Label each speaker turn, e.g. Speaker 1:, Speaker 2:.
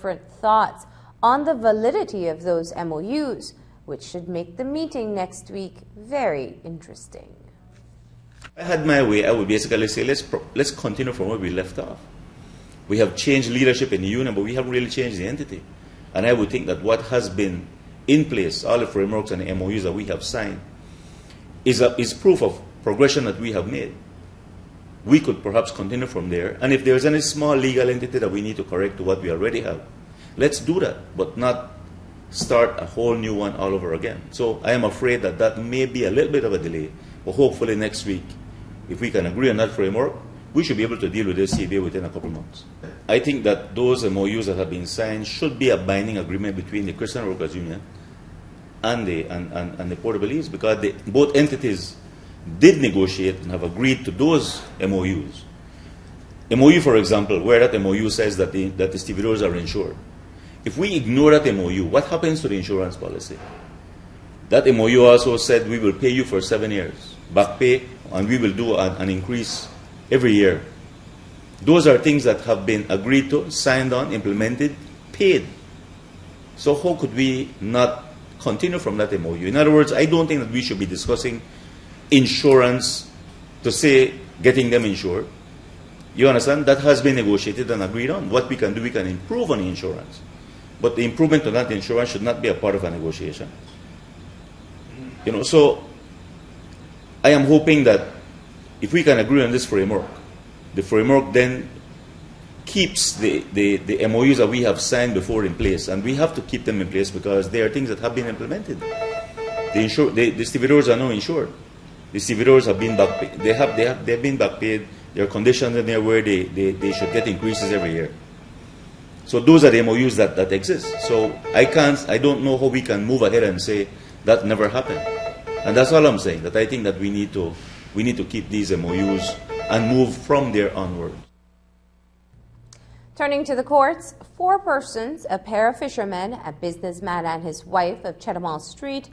Speaker 1: different thoughts on the validity of those MOUs, which should make the meeting next week very interesting.
Speaker 2: If I had my way, I would basically say let's continue from where we left off. We have changed leadership in the union, but we haven't really changed the entity. And I would think that what has been in place, all the frameworks and the MOUs that we have signed, is proof of progression that we have made. We could perhaps continue from there. And if there's any small legal entity that we need to correct to what we already have, let's do that, but not start a whole new one all over again. So I am afraid that that may be a little bit of a delay, but hopefully next week, if we can agree on that framework, we should be able to deal with this CBA within a couple of months. I think that those MOUs that have been signed should be a binding agreement between the Christian Workers Union and the Port of Belize, because both entities did negotiate and have agreed to those MOUs. MOU, for example, where that MOU says that the stevedores are insured. If we ignore that MOU, what happens to the insurance policy? That MOU also said we will pay you for 7 years, back pay, and we will do an increase every year. Those are things that have been agreed to, signed on, implemented, paid. So how could we not continue from that MOU? In other words, I don't think that we should be discussing insurance to say getting them insured. You understand? That has been negotiated and agreed on. What we can do, we can improve on the insurance. But the improvement on that insurance should not be a part of a negotiation. You know, so I am hoping that if we can agree on this framework, the framework then keeps the MOUs that we have signed before in place, and we have to keep them in place because they are things that have been implemented. The stevedores are now insured. The stevedores have been back paid. They've been back paid. There are conditions in there where they should get increases every year. So those are the MOUs that exist. So I don't know how we can move ahead and say that never happened. And that's all I'm saying, that I think that we need to keep these MOUs and move from there onward.
Speaker 1: Turning to the courts, 4 persons, a pair of fishermen, a businessman and his wife of Chetamall Street,